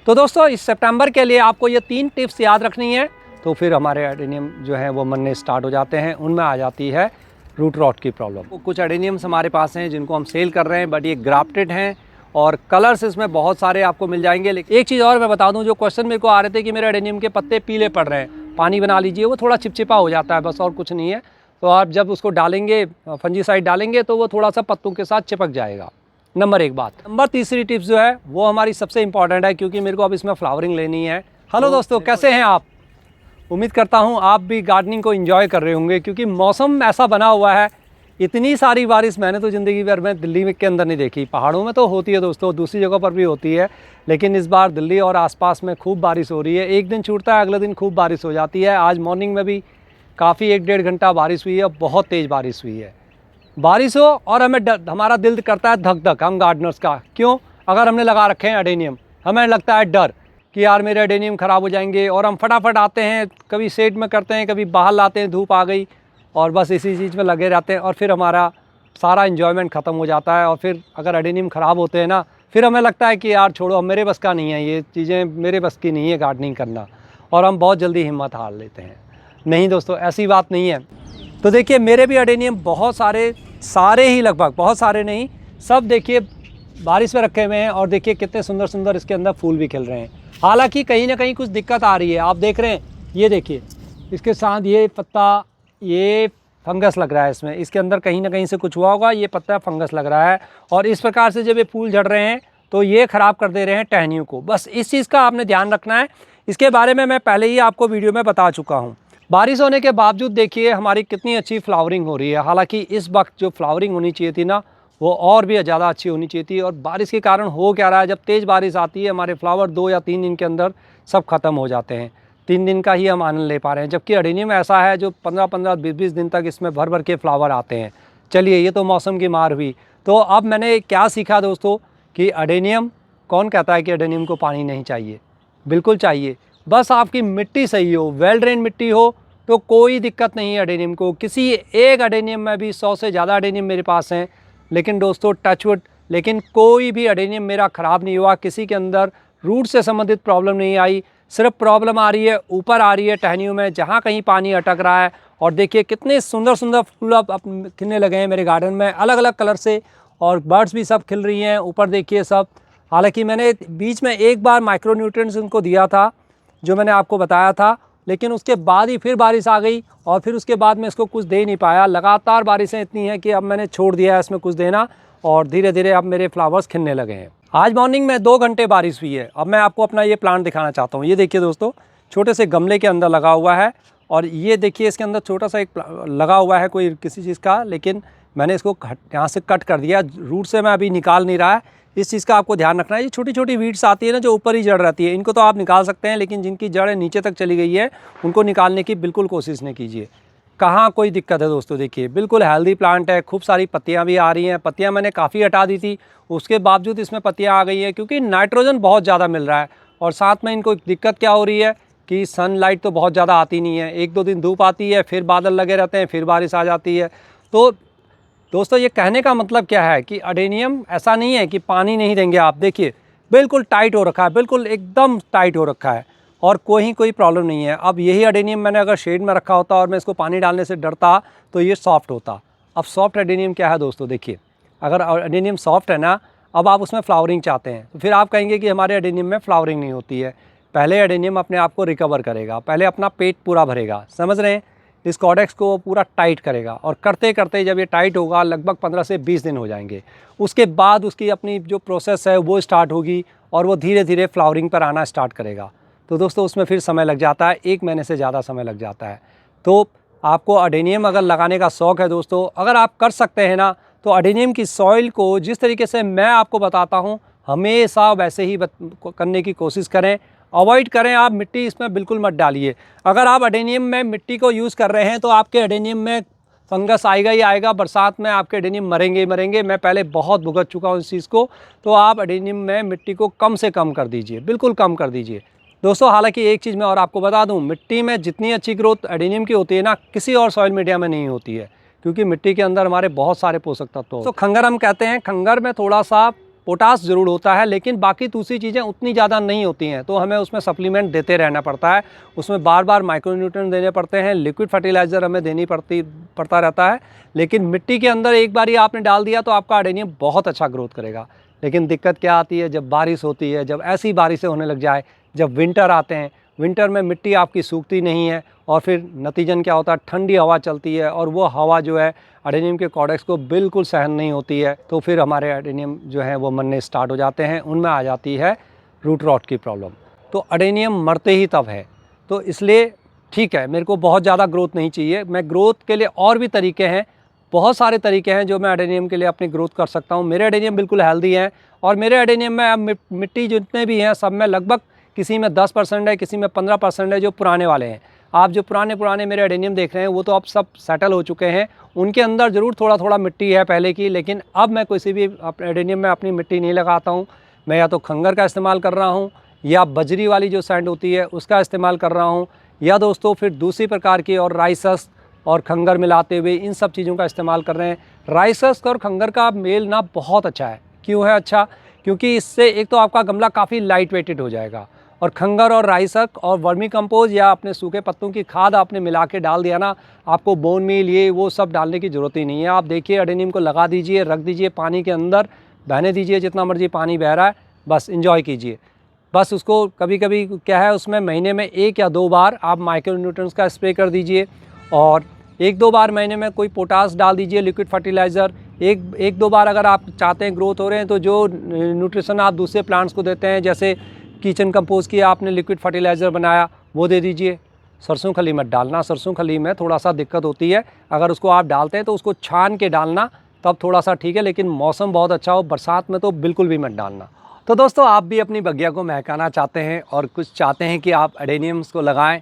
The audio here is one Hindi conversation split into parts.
तो दोस्तों इस सितंबर के लिए आपको ये 3 टिप्स याद रखनी है, तो फिर हमारे एडेनियम जो है वो मरने स्टार्ट हो जाते हैं। उनमें आ जाती है रूट रॉट की प्रॉब्लम। कुछ एडेनियम्स हमारे पास हैं जिनको हम सेल कर रहे हैं, बट ये ग्राफ्टेड हैं और कलर्स इसमें बहुत सारे आपको मिल जाएंगे। लेकिन एक चीज़ और मैं बता दूं, जो क्वेश्चन मेरे को आ रहे थे कि मेरे एडेनियम के पत्ते पीले पड़ रहे हैं, पानी बना लीजिए, वो थोड़ा चिपचिपा हो जाता है, बस और कुछ नहीं है। तो आप जब उसको डालेंगे, फंजीसाइड डालेंगे, तो वो थोड़ा सा पत्तों के साथ चिपक जाएगा। नंबर 1 बात। नंबर तीसरी टिप्स जो है वो हमारी सबसे इंपॉर्टेंट है, क्योंकि मेरे को अब इसमें फ्लावरिंग लेनी है। हेलो दोस्तों, कैसे हैं आप? उम्मीद करता हूं आप भी गार्डनिंग को एंजॉय कर रहे होंगे, क्योंकि मौसम ऐसा बना हुआ है। इतनी सारी बारिश मैंने तो ज़िंदगी भर में दिल्ली के अंदर नहीं देखी। पहाड़ों में तो होती है दोस्तों, दूसरी जगह पर भी होती है, लेकिन इस बार दिल्ली और आसपास में खूब बारिश हो रही है। एक दिन छूटता है, अगले दिन खूब बारिश हो जाती है। आज मॉर्निंग में भी काफ़ी 1-1.5 घंटा बारिश हुई है, बहुत तेज़ बारिश हुई है। बारिश हो और हमारा दिल करता है धक धक, हम गार्डनर्स का। क्यों? अगर हमने लगा रखे हैं एडेनियम, हमें लगता है डर कि यार मेरे एडेनियम ख़राब हो जाएंगे, और हम फटाफट आते हैं, कभी शेड में करते हैं, कभी बाहर लाते हैं, धूप आ गई, और बस इसी चीज़ में लगे रहते हैं, और फिर हमारा सारा इन्जॉयमेंट ख़त्म हो जाता है। और फिर अगर एडेनियम ख़राब होते हैं ना, फिर हमें लगता है कि यार छोड़ो, अब मेरे बस का नहीं है, ये चीज़ें मेरे बस की नहीं है गार्डनिंग करना, और हम बहुत जल्दी हिम्मत हार लेते हैं। नहीं दोस्तों, ऐसी बात नहीं है। तो देखिए, मेरे भी एडेनियम बहुत सारे ही, लगभग, बहुत सारे नहीं, सब देखिए बारिश में रखे हुए हैं, और देखिए कितने सुंदर सुंदर इसके अंदर फूल भी खिल रहे हैं। हालांकि कहीं ना कहीं कुछ दिक्कत आ रही है। आप देख रहे हैं, ये देखिए, इसके साथ ये पत्ता, ये फंगस लग रहा है इसमें, इसके अंदर कहीं ना कहीं से कुछ हुआ होगा, ये पत्ता फंगस लग रहा है। और इस प्रकार से जब ये फूल झड़ रहे हैं तो ये ख़राब कर दे रहे हैं टहनियों को। बस इस चीज़ का आपने ध्यान रखना है। इसके बारे में मैं पहले ही आपको वीडियो में बता चुका हूँ। बारिश होने के बावजूद देखिए हमारी कितनी अच्छी फ्लावरिंग हो रही है। हालांकि इस वक्त जो फ्लावरिंग होनी चाहिए थी ना, वो और भी ज़्यादा अच्छी होनी चाहिए थी। और बारिश के कारण हो क्या रहा है, जब तेज़ बारिश आती है, हमारे फ्लावर 2 या 3 दिन के अंदर सब ख़त्म हो जाते हैं। 3 दिन का ही हम आनंद ले पा रहे हैं, जबकि एडेनियम ऐसा है जो 15-15, 20-20 दिन तक इसमें भर भर के फ्लावर आते हैं। चलिए, ये तो मौसम की मार हुई। तो अब मैंने क्या सीखा दोस्तों, कि एडेनियम, कौन कहता है कि एडेनियम को पानी नहीं चाहिए? बिल्कुल चाहिए। बस आपकी मिट्टी सही हो, वेल ड्रेन मिट्टी हो, तो कोई दिक्कत नहीं है एडेनियम को। किसी एक एडेनियम में भी 100 से ज़्यादा एडेनियम मेरे पास हैं, लेकिन दोस्तों टचवुड, लेकिन कोई भी एडेनियम मेरा ख़राब नहीं हुआ। किसी के अंदर रूट से संबंधित प्रॉब्लम नहीं आई। सिर्फ प्रॉब्लम आ रही है ऊपर आ रही है टहनियों में, जहाँ कहीं पानी अटक रहा है। और देखिए कितने सुंदर सुंदर फूल अब खिलने लगे हैं मेरे गार्डन में, अलग अलग कलर से, और बर्ड्स भी सब खिल रही हैं ऊपर, देखिए सब। हालांकि मैंने बीच में एक बार माइक्रो न्यूट्रिएंट्स उनको दिया था, जो मैंने आपको बताया था, लेकिन उसके बाद ही फिर बारिश आ गई, और फिर उसके बाद मैं इसको कुछ दे नहीं पाया। लगातार बारिशें इतनी हैं कि अब मैंने छोड़ दिया है इसमें कुछ देना, और धीरे धीरे अब मेरे फ्लावर्स खिलने लगे हैं। आज मॉर्निंग में 2 घंटे बारिश हुई है। अब मैं आपको अपना ये प्लांट दिखाना चाहता हूँ। ये देखिए दोस्तों, छोटे से गमले के अंदर लगा हुआ है, और ये देखिए इसके अंदर छोटा सा एक लगा हुआ है कोई किसी चीज़ का, लेकिन मैंने इसको यहाँ से कट कर दिया। रूट से मैं अभी निकाल नहीं रहा है, इस चीज़ का आपको ध्यान रखना है। ये छोटी छोटी वीड्स आती है ना, जो ऊपर ही जड़ रहती है, इनको तो आप निकाल सकते हैं, लेकिन जिनकी जड़ें नीचे तक चली गई है, उनको निकालने की बिल्कुल कोशिश नहीं कीजिए। कहाँ कोई दिक्कत है दोस्तों, देखिए बिल्कुल हेल्दी प्लांट है। खूब सारी पत्तियाँ भी आ रही हैं। पत्तियाँ मैंने काफ़ी हटा दी थी, उसके बावजूद इसमें पत्तियाँ आ गई हैं, क्योंकि नाइट्रोजन बहुत ज़्यादा मिल रहा है। और साथ में इनको दिक्कत क्या हो रही है कि सनलाइट तो बहुत ज़्यादा आती नहीं है। 1-2 दिन धूप आती है, फिर बादल लगे रहते हैं, फिर बारिश आ जाती है। तो दोस्तों ये कहने का मतलब क्या है कि एडेनियम ऐसा नहीं है कि पानी नहीं देंगे आप। देखिए बिल्कुल टाइट हो रखा है, बिल्कुल एकदम टाइट हो रखा है, और कोई प्रॉब्लम नहीं है। अब यही एडेनियम मैंने अगर शेड में रखा होता और मैं इसको पानी डालने से डरता, तो ये सॉफ्ट होता। अब सॉफ्ट एडेनियम क्या है दोस्तों, देखिए अगर एडेनियम सॉफ्ट है ना, अब आप उसमें फ्लावरिंग चाहते हैं, तो फिर आप कहेंगे कि हमारे एडेनियम में फ्लावरिंग नहीं होती है। पहले एडेनियम अपने आप को रिकवर करेगा, पहले अपना पेट पूरा भरेगा, समझ रहे हैं? इस कॉर्डेक्स को पूरा टाइट करेगा, और करते करते जब ये टाइट होगा, लगभग 15 से 20 दिन हो जाएंगे, उसके बाद उसकी अपनी जो प्रोसेस है वो स्टार्ट होगी, और वो धीरे धीरे फ्लावरिंग पर आना स्टार्ट करेगा। तो दोस्तों उसमें फिर समय लग जाता है, 1 महीने से ज़्यादा समय लग जाता है। तो आपको एडेनियम अगर लगाने का शौक़ है दोस्तों, अगर आप कर सकते हैं ना, तो एडेनियम की सॉइल को जिस तरीके से मैं आपको बताता हूँ, हमेशा वैसे ही करने की कोशिश करें। अवॉइड करें, आप मिट्टी इसमें बिल्कुल मत डालिए। अगर आप एडेनियम में मिट्टी को यूज़ कर रहे हैं, तो आपके एडेनियम में फंगस आएगा ही आएगा। बरसात में आपके एडेनियम मरेंगे ही मरेंगे। मैं पहले बहुत भुगत चुका हूँ इस चीज़ को। तो आप एडेनियम में मिट्टी को कम से कम कर दीजिए, बिल्कुल कम कर दीजिए दोस्तों। हालांकि एक चीज़ मैं और आपको बता दूं, मिट्टी में जितनी अच्छी ग्रोथ एडेनियम की होती है ना, किसी और सॉइल मीडिया में नहीं होती है, क्योंकि मिट्टी के अंदर हमारे बहुत सारे पोषक तत्व। तो खंगर हम कहते हैं, खंगर में थोड़ा सा पोटास ज़रूर होता है, लेकिन बाकी दूसरी चीज़ें उतनी ज़्यादा नहीं होती हैं, तो हमें उसमें सप्लीमेंट देते रहना पड़ता है। उसमें बार बार माइक्रोन्यूट्रिएंट देने पड़ते हैं, लिक्विड फर्टिलाइज़र हमें पड़ता रहता है। लेकिन मिट्टी के अंदर एक बार ही आपने डाल दिया तो आपका अडेनियम बहुत अच्छा ग्रोथ करेगा। लेकिन दिक्कत क्या आती है, जब बारिश होती है, जब ऐसी बारिशें होने लग जाए, जब विंटर आते हैं, विंटर में मिट्टी आपकी सूखती नहीं है और फिर नतीजन क्या होता है, ठंडी हवा चलती है और वो हवा जो है अडेनियम के कॉर्डेक्स को बिल्कुल सहन नहीं होती है, तो फिर हमारे अडेनियम जो है वो मरने स्टार्ट हो जाते हैं। उनमें आ जाती है रूट रॉट की प्रॉब्लम। तो अडेनियम मरते ही तब है। तो इसलिए ठीक है, मेरे को बहुत ज़्यादा ग्रोथ नहीं चाहिए। मैं ग्रोथ के लिए और भी तरीके हैं, बहुत सारे तरीके हैं जो मैं अडेनियम के लिए अपनी ग्रोथ कर सकता हूँ। मेरे अडेनियम बिल्कुल हेल्दी हैं और मेरे अडेनियम में अब मिट्टी जितने भी हैं सब में लगभग किसी में 10% है, किसी में 15% है जो पुराने वाले हैं। आप जो पुराने मेरे अडेनियम देख रहे हैं वो तो अब सब सेटल हो चुके हैं। उनके अंदर ज़रूर थोड़ा मिट्टी है पहले की, लेकिन अब मैं किसी भी अडेनियम में अपनी मिट्टी नहीं लगाता हूँ। मैं या तो खंगर का इस्तेमाल कर रहा हूँ या बजरी वाली जो सैंड होती है उसका इस्तेमाल कर रहा हूँ, या दोस्तों फिर दूसरी प्रकार की और राइसस और खंगर मिलाते हुए इन सब चीज़ों का इस्तेमाल कर रहे हैं। राइसस और खंगर का मेल ना बहुत अच्छा है। क्यों है अच्छा? क्योंकि इससे एक तो आपका गमला काफ़ी लाइट वेटेड हो जाएगा, और खंगर और राइसक और वर्मी कंपोज या अपने सूखे पत्तों की खाद आपने मिला के डाल दिया ना, आपको बोन मील ये वो सब डालने की ज़रूरत ही नहीं है। आप देखिए अडेनियम को लगा दीजिए, रख दीजिए पानी के अंदर, बहने दीजिए, जितना मर्जी पानी बह रहा है, बस इंजॉय कीजिए। बस उसको कभी कभी क्या है, उसमें महीने में 1 या 2 बार आप माइक्रोन्यूट्रिएंट्स का स्प्रे कर दीजिए, और 1-2 बार महीने में कोई पोटास डाल दीजिए, लिक्विड फर्टिलाइज़र। एक दो बार अगर आप चाहते हैं ग्रोथ हो रहे हैं तो जो न्यूट्रिशन आप दूसरे प्लांट्स को देते हैं, जैसे किचन कंपोस्ट की आपने लिक्विड फर्टिलाइज़र बनाया वो दे दीजिए। सरसों खली मत डालना, सरसों खली में थोड़ा सा दिक्कत होती है। अगर उसको आप डालते हैं तो उसको छान के डालना, तब थोड़ा सा ठीक है, लेकिन मौसम बहुत अच्छा हो, बरसात में तो बिल्कुल भी मत डालना। तो दोस्तों, आप भी अपनी बगिया को महकाना चाहते हैं और कुछ चाहते हैं कि आप अडेनियम्स को लगाएं,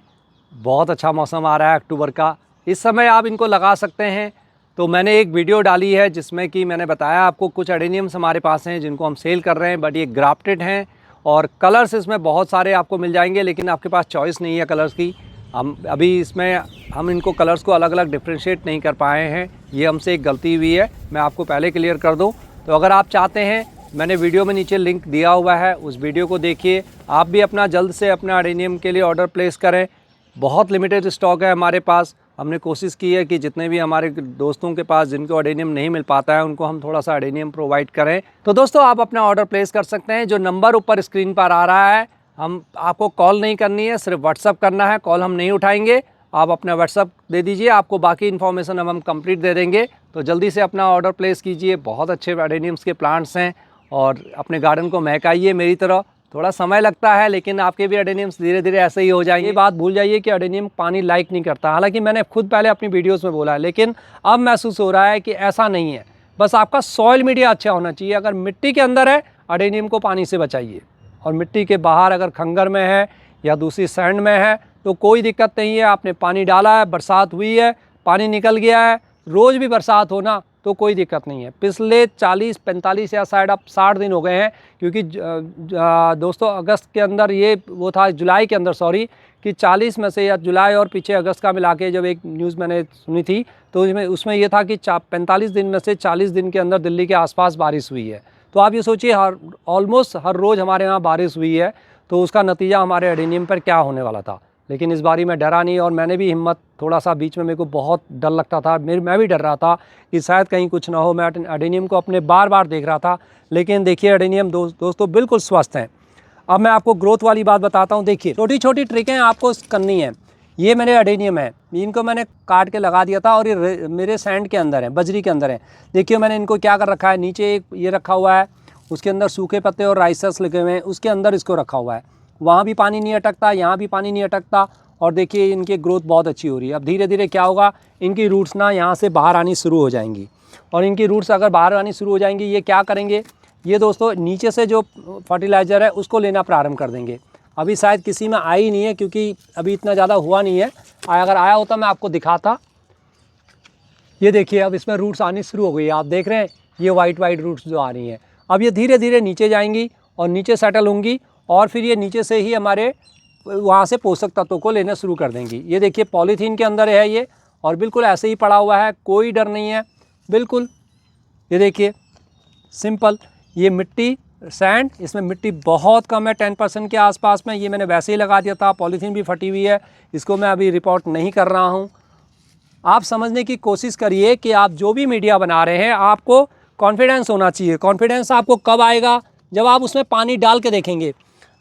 बहुत अच्छा मौसम आ रहा है अक्टूबर का, इस समय आप इनको लगा सकते हैं। तो मैंने एक वीडियो डाली है जिसमें कि मैंने बताया आपको कुछ अडेनियम्स हमारे पास हैं जिनको हम सेल कर रहे हैं, बट ये ग्राफ्टेड हैं और कलर्स इसमें बहुत सारे आपको मिल जाएंगे, लेकिन आपके पास चॉइस नहीं है कलर्स की। हम अभी इसमें हम इनको कलर्स को अलग अलग डिफ्रेंशिएट नहीं कर पाए हैं, ये हमसे एक गलती हुई है, मैं आपको पहले क्लियर कर दूं। तो अगर आप चाहते हैं, मैंने वीडियो में नीचे लिंक दिया हुआ है, उस वीडियो को देखिए। आप भी अपना जल्द से अपना अडेनियम के लिए ऑर्डर प्लेस करें। बहुत लिमिटेड स्टॉक है हमारे पास। हमने कोशिश की है कि जितने भी हमारे दोस्तों के पास जिनको अडेनियम नहीं मिल पाता है उनको हम थोड़ा सा अडेनियम प्रोवाइड करें। तो दोस्तों, आप अपना ऑर्डर प्लेस कर सकते हैं। जो नंबर ऊपर स्क्रीन पर आ रहा है, हम आपको कॉल नहीं करनी है, सिर्फ व्हाट्सअप करना है। कॉल हम नहीं उठाएंगे, आप अपना व्हाट्सअप दे दीजिए, आपको बाकी इन्फॉर्मेशन हम कंप्लीट दे देंगे। तो जल्दी से अपना ऑर्डर प्लेस कीजिए। बहुत अच्छे अडेनियम्स के प्लांट्स हैं और अपने गार्डन को महकाइए मेरी तरह। थोड़ा समय लगता है, लेकिन आपके भी अडेनियम्स धीरे धीरे ऐसे ही हो जाएंगे। ये बात भूल जाइए कि अडेनियम पानी लाइक नहीं करता, हालांकि मैंने खुद पहले अपनी वीडियोस में बोला है, लेकिन अब महसूस हो रहा है कि ऐसा नहीं है। बस आपका सॉइल मीडिया अच्छा होना चाहिए। अगर मिट्टी के अंदर है, अडेनियम को पानी से बचाइए, और मिट्टी के बाहर अगर खंगर में है या दूसरी सैंड में है तो कोई दिक्कत नहीं है। आपने पानी डाला है, बरसात हुई है, पानी निकल गया है, रोज़ भी बरसात हो ना तो कोई दिक्कत नहीं है। पिछले 40-45 या शायद अब 60 दिन हो गए हैं, क्योंकि दोस्तों अगस्त के अंदर ये वो था, जुलाई के अंदर सॉरी, कि 40 में से, या जुलाई और पीछे अगस्त का मिला के जब एक न्यूज़ मैंने सुनी थी तो उसमें ये था कि 45 दिन में से 40 दिन के अंदर दिल्ली के आसपास बारिश हुई है। तो आप ये सोचिए, ऑलमोस्ट हर रोज़ हमारे यहाँ बारिश हुई है, तो उसका नतीजा हमारे अडेनियम पर क्या होने वाला था। लेकिन इस बारी मैं डरा नहीं, और मैंने भी हिम्मत थोड़ा सा, बीच में मेरे को बहुत डर लगता था, मैं भी डर रहा था कि शायद कहीं कुछ ना हो। मैं अडेनियम को अपने बार बार देख रहा था, लेकिन देखिए अडेनियम दोस्तों बिल्कुल स्वस्थ हैं। अब मैं आपको ग्रोथ वाली बात बताता हूँ। देखिए, छोटी छोटी ट्रिकें आपको करनी है। ये मेरे अडेनियम है, इनको मैंने काट के लगा दिया था, और ये मेरे सैंड के अंदर है, बजरी के अंदर है। देखिए मैंने इनको क्या कर रखा है, नीचे एक ये रखा हुआ है, उसके अंदर सूखे पत्ते और राइसस लगे हुए हैं, उसके अंदर इसको रखा हुआ है। वहाँ भी पानी नहीं अटकता, यहाँ भी पानी नहीं अटकता, और देखिए इनकी ग्रोथ बहुत अच्छी हो रही है। अब धीरे धीरे क्या होगा, इनकी रूट्स ना यहाँ से बाहर आनी शुरू हो जाएंगी, और इनकी रूट्स अगर बाहर आनी शुरू हो जाएंगी, ये क्या करेंगे, ये दोस्तों नीचे से जो फर्टिलाइज़र है उसको लेना प्रारंभ कर देंगे। अभी शायद किसी में आई नहीं है, क्योंकि अभी इतना ज़्यादा हुआ नहीं है। अगर आया होता मैं आपको दिखाता। ये देखिए अब इसमें रूट्स आनी शुरू हो गई है, आप देख रहे हैं ये वाइट रूट्स जो आ रही हैं। अब ये धीरे धीरे नीचे जाएंगी और नीचे सेटल होंगी, और फिर ये नीचे से ही हमारे वहाँ से पोषक तत्वों को लेना शुरू कर देंगी। ये देखिए पॉलीथीन के अंदर है ये, और बिल्कुल ऐसे ही पड़ा हुआ है, कोई डर नहीं है बिल्कुल। ये देखिए सिंपल, ये मिट्टी सैंड, इसमें मिट्टी बहुत कम है, 10% के आसपास में। ये मैंने वैसे ही लगा दिया था, पॉलीथीन भी फटी हुई है, इसको मैं अभी रिपोर्ट नहीं कर रहा हूँ। आप समझने की कोशिश करिए कि आप जो भी मीडिया बना रहे हैं आपको कॉन्फिडेंस होना चाहिए। कॉन्फिडेंस आपको कब आएगा? जब आप उसमें पानी डाल के देखेंगे।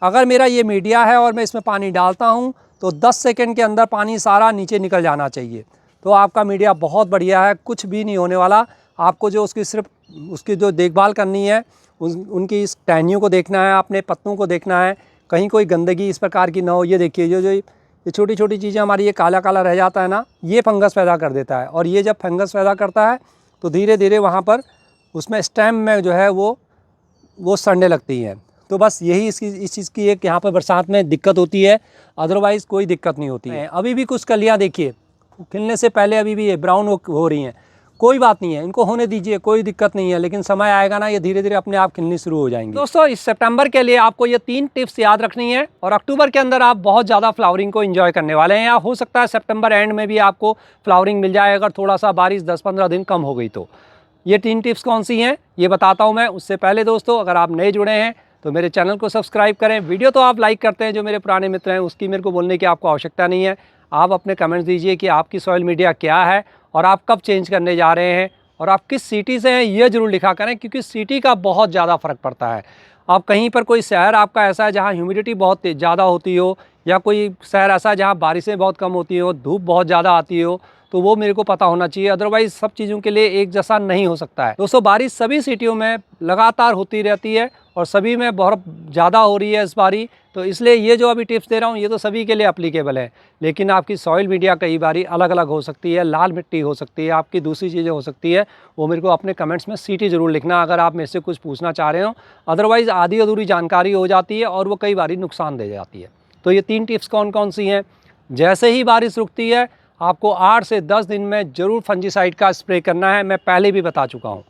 अगर मेरा ये मीडिया है और मैं इसमें पानी डालता हूँ तो 10 सेकंड के अंदर पानी सारा नीचे निकल जाना चाहिए। तो आपका मीडिया बहुत बढ़िया है, कुछ भी नहीं होने वाला। आपको जो उसकी सिर्फ उसकी जो देखभाल करनी है, उनकी इस टहनियों को देखना है, अपने पत्तों को देखना है, कहीं कोई गंदगी इस प्रकार की ना हो। ये देखिए जो ये छोटी छोटी चीज़ें हमारी, ये काला काला रह जाता है ना, ये फंगस पैदा कर देता है। और ये जब फंगस पैदा करता है तो धीरे धीरे वहाँ पर उसमें स्टेम में जो है वो सड़ने लगती हैं। तो बस यही इस चीज़ की एक यहाँ पर बरसात में दिक्कत होती है, अदरवाइज़ कोई दिक्कत नहीं होती है। अभी भी कुछ कलियाँ देखिए खिलने से पहले अभी भी ये ब्राउन हो रही हैं, कोई बात नहीं है, इनको होने दीजिए, कोई दिक्कत नहीं है। लेकिन समय आएगा ना, ये धीरे धीरे अपने आप खिलनी शुरू हो जाएंगी। दोस्तों इस सितंबर के लिए आपको ये 3 टिप्स याद रखनी है और अक्टूबर के अंदर आप बहुत ज़्यादा फ्लावरिंग को एंजॉय करने वाले हैं। या हो सकता है सितंबर एंड में भी आपको फ्लावरिंग मिल जाए, अगर थोड़ा सा बारिश 10-15 दिन कम हो गई तो। ये 3 टिप्स कौन सी हैं ये बताता हूँ मैं। उससे पहले दोस्तों अगर आप नए जुड़े हैं तो मेरे चैनल को सब्सक्राइब करें। वीडियो तो आप लाइक करते हैं, जो मेरे पुराने मित्र हैं उसकी मेरे को बोलने की आपको आवश्यकता नहीं है। आप अपने कमेंट्स दीजिए कि आपकी सॉइल मीडिया क्या है और आप कब चेंज करने जा रहे हैं और आप किस सिटी से हैं ये ज़रूर लिखा करें, क्योंकि सिटी का बहुत ज़्यादा फ़र्क पड़ता है। आप कहीं पर कोई शहर आपका ऐसा है जहाँ ह्यूमिडिटी बहुत ज़्यादा होती हो, या कोई शहर ऐसा है जहाँ बारिशें बहुत कम होती हो, धूप बहुत ज़्यादा आती हो, तो वो मेरे को पता होना चाहिए। अदरवाइज़ सब चीज़ों के लिए एक जैसा नहीं हो सकता है। दोस्तों बारिश सभी सिटियों में लगातार होती रहती है और सभी में बहुत ज़्यादा हो रही है इस बारी। तो इसलिए ये जो अभी टिप्स दे रहा हूँ ये तो सभी के लिए अप्लीकेबल है। लेकिन आपकी सॉइल मीडिया कई बारी अलग अलग हो सकती है, लाल मिट्टी हो सकती है, आपकी दूसरी चीज़ें हो सकती है। वो मेरे को अपने कमेंट्स में सिटी ज़रूर लिखना अगर आप मेरे से कुछ पूछना चाह रहे हो। अदरवाइज़ आधी अधूरी जानकारी हो जाती है और वो कई बारी नुकसान दे जाती है। तो ये 3 टिप्स कौन कौन सी हैं? जैसे ही बारिश रुकती है आपको 8 से 10 दिन में ज़रूर फंजीसाइड का स्प्रे करना है। मैं पहले भी बता चुका हूँ।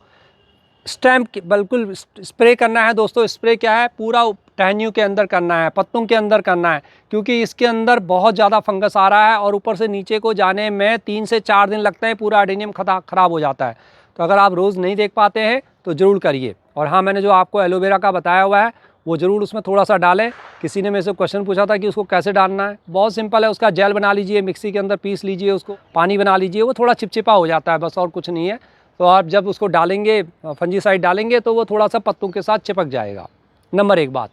स्टेम बिल्कुल स्प्रे करना है दोस्तों। स्प्रे क्या है? पूरा टहनियों के अंदर करना है, पत्तों के अंदर करना है, क्योंकि इसके अंदर बहुत ज़्यादा फंगस आ रहा है और ऊपर से नीचे को जाने में 3 से 4 दिन लगते हैं, पूरा एडेनियम ख़राब हो जाता है। तो अगर आप रोज़ नहीं देख पाते हैं तो ज़रूर करिए। और हाँ, मैंने जो आपको एलोवेरा का बताया हुआ है वो ज़रूर उसमें थोड़ा सा डालें। किसी ने मेरे से क्वेश्चन पूछा था कि उसको कैसे डालना है। बहुत सिंपल है, उसका जेल बना लीजिए, मिक्सी के अंदर पीस लीजिए, उसको पानी बना लीजिए, वो थोड़ा चिपचिपा हो जाता है बस, और कुछ नहीं है। तो आप जब उसको डालेंगे, फंजीसाइड डालेंगे, तो वो थोड़ा सा पत्तों के साथ चिपक जाएगा। नंबर 1 बात।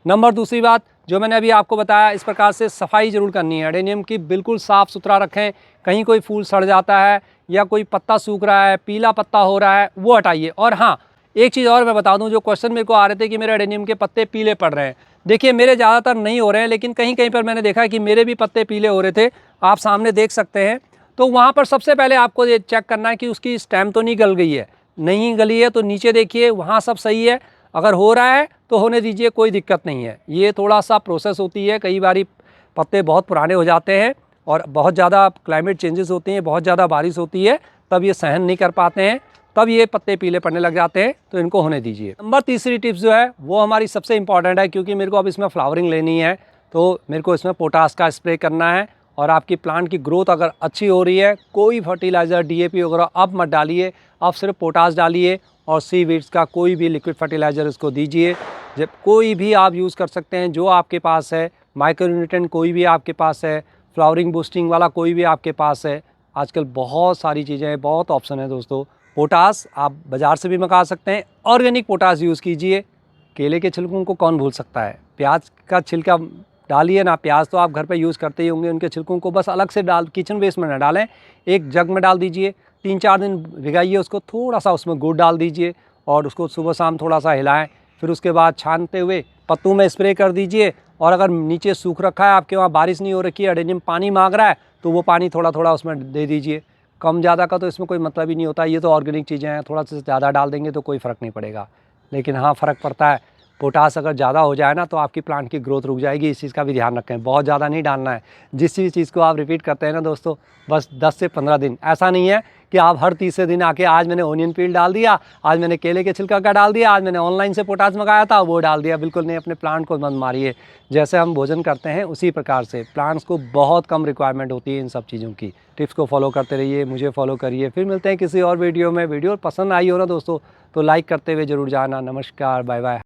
नंबर दूसरी बात जो मैंने अभी आपको बताया, इस प्रकार से सफाई ज़रूर करनी है एडेनियम की। बिल्कुल साफ़ सुथरा रखें। कहीं कोई फूल सड़ जाता है या कोई पत्ता सूख रहा है, पीला पत्ता हो रहा है, वो हटाइए। और हाँ, एक चीज़ और मैं बता दूं, जो क्वेश्चन मेरे को आ रहे थे कि मेरे एडेनियम के पत्ते पीले पड़ रहे हैं। देखिए मेरे ज़्यादातर नहीं हो रहे हैं, लेकिन कहीं कहीं पर मैंने देखा कि मेरे भी पत्ते पीले हो रहे थे। आप सामने देख सकते हैं। तो वहाँ पर सबसे पहले आपको ये चेक करना है कि उसकी स्टेम तो नहीं गल गई है। नहीं गली है तो नीचे देखिए, वहाँ सब सही है। अगर हो रहा है तो होने दीजिए, कोई दिक्कत नहीं है। ये थोड़ा सा प्रोसेस होती है, कई बारी पत्ते बहुत पुराने हो जाते हैं और बहुत ज़्यादा क्लाइमेट चेंजेस होती हैं, बहुत ज़्यादा बारिश होती है, तब ये सहन नहीं कर पाते हैं, तब ये पत्ते पीले पड़ने लग जाते हैं। तो इनको होने दीजिए। नंबर तीसरी टिप्स जो है वो हमारी सबसे इंपॉर्टेंट है, क्योंकि मेरे को अब इसमें फ्लावरिंग लेनी है, तो मेरे को इसमें पोटास का स्प्रे करना है। और आपकी प्लांट की ग्रोथ अगर अच्छी हो रही है, कोई फर्टिलाइज़र DAP वगैरह अब मत डालिए, आप सिर्फ पोटास डालिए और सीवीड्स का कोई भी लिक्विड फर्टिलाइज़र इसको दीजिए। जब कोई भी आप यूज़ कर सकते हैं जो आपके पास है, माइक्रोन्यूट्रिएंट कोई भी आपके पास है, फ्लावरिंग बूस्टिंग वाला कोई भी आपके पास है। आजकल बहुत सारी चीज़ें हैं, बहुत ऑप्शन है दोस्तों। पोटास आप बाज़ार से भी मंगा सकते हैं, ऑर्गेनिक पोटास यूज़ कीजिए। केले के छिलकों को कौन भूल सकता है? प्याज का छिलका डालिए ना, प्याज तो आप घर पे यूज़ करते ही होंगे, उनके छिलकों को बस अलग से किचन वेस्ट में ना डालें, एक जग में डाल दीजिए, 3-4 दिन भिगाइए उसको, थोड़ा सा उसमें गुड़ डाल दीजिए और उसको सुबह शाम थोड़ा सा हिलाएं। फिर उसके बाद छानते हुए पत्तों में स्प्रे कर दीजिए। और अगर नीचे सूख रखा है, आपके वहाँ बारिश नहीं हो रखी है, एडेनियम पानी मांग रहा है, तो वो पानी थोड़ा थोड़ा उसमें दे दीजिए। कम ज़्यादा का तो इसमें कोई मतलब ही नहीं होता। ये तो ऑर्गेनिक चीज़ें हैं, थोड़ा सा ज़्यादा डाल देंगे तो कोई फ़र्क नहीं पड़ेगा। लेकिन हाँ, फ़र्क पड़ता है पोटास अगर ज़्यादा हो जाए ना तो आपकी प्लांट की ग्रोथ रुक जाएगी। इस चीज़ का भी ध्यान रखें, बहुत ज़्यादा नहीं डालना है। जिस चीज़ को आप रिपीट करते हैं ना दोस्तों, बस 10 से 15 दिन, ऐसा नहीं है कि आप हर तीसरे दिन आके आज मैंने ओनियन पील डाल दिया, आज मैंने केले के छिलका का डाल दिया, आज मैंने ऑनलाइन से पोटास मंगाया था वो डाल दिया। बिल्कुल नहीं, अपने प्लांट को मत मारिए। जैसे हम भोजन करते हैं उसी प्रकार से प्लांट्स को बहुत कम रिक्वायरमेंट होती है इन सब चीज़ों की। टिप्स को फॉलो करते रहिए, मुझे फॉलो करिए। फिर मिलते हैं किसी और वीडियो में। वीडियो पसंद आई हो ना दोस्तों तो लाइक करते हुए ज़रूर जाना। नमस्कार, बाय बाय।